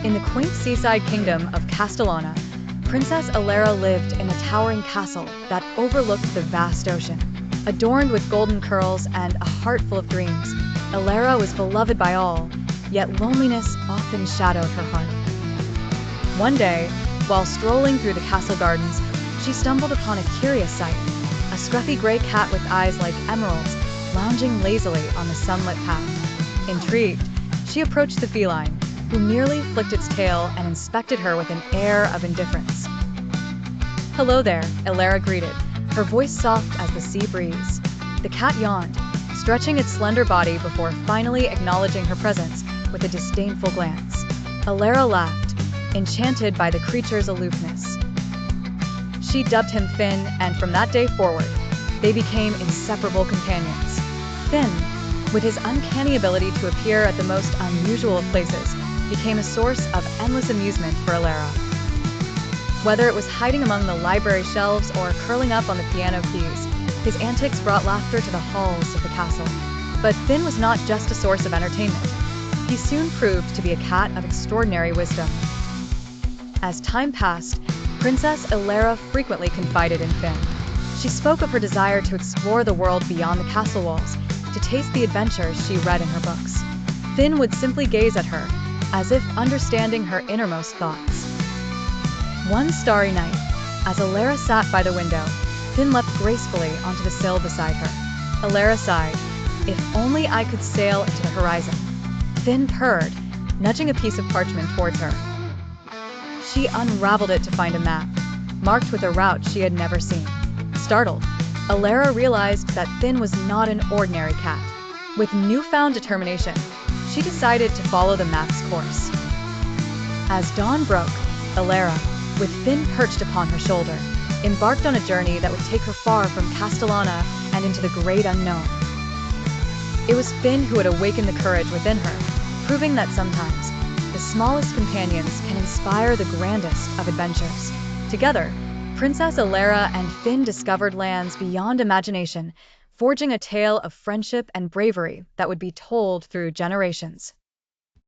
In the quaint seaside kingdom of Castellana, Princess Elara lived in a towering castle that overlooked the vast ocean. Adorned with golden curls and a heart full of dreams, Elara was beloved by all, yet loneliness often shadowed her heart. One day, while strolling through the castle gardens, she stumbled upon a curious sight: a scruffy gray cat with eyes like emeralds, lounging lazily on the sunlit path. Intrigued, she approached the feline, who merely flicked its tail and inspected her with an air of indifference. "Hello there," Elara greeted, her voice soft as the sea breeze. The cat yawned, stretching its slender body before finally acknowledging her presence with a disdainful glance. Elara laughed, enchanted by the creature's aloofness. She dubbed him Finn, and from that day forward, they became inseparable companions. Finn, with his uncanny ability to appear at the most unusual of places, became a source of endless amusement for Elara. Whether it was hiding among the library shelves or curling up on the piano keys, his antics brought laughter to the halls of the castle. But Finn was not just a source of entertainment. He soon proved to be a cat of extraordinary wisdom. As time passed, Princess Elara frequently confided in Finn. She spoke of her desire to explore the world beyond the castle walls, to taste the adventures she read in her books. Finn would simply gaze at her, as if understanding her innermost thoughts. One starry night, as Elara sat by the window, Finn leapt gracefully onto the sill beside her. Elara sighed. "If only I could sail into the horizon." Finn purred, nudging a piece of parchment towards her. She unraveled it to find a map, marked with a route she had never seen. Startled, Elara realized that Finn was not an ordinary cat. With newfound determination, she decided to follow the map's course. As dawn broke, Elara, with Finn perched upon her shoulder, embarked on a journey that would take her far from Castellana and into the great unknown. It was Finn who had awakened the courage within her, proving that sometimes the smallest companions can inspire the grandest of adventures. Together, Princess Elara and Finn discovered lands beyond imagination, forging a tale of friendship and bravery that would be told through generations.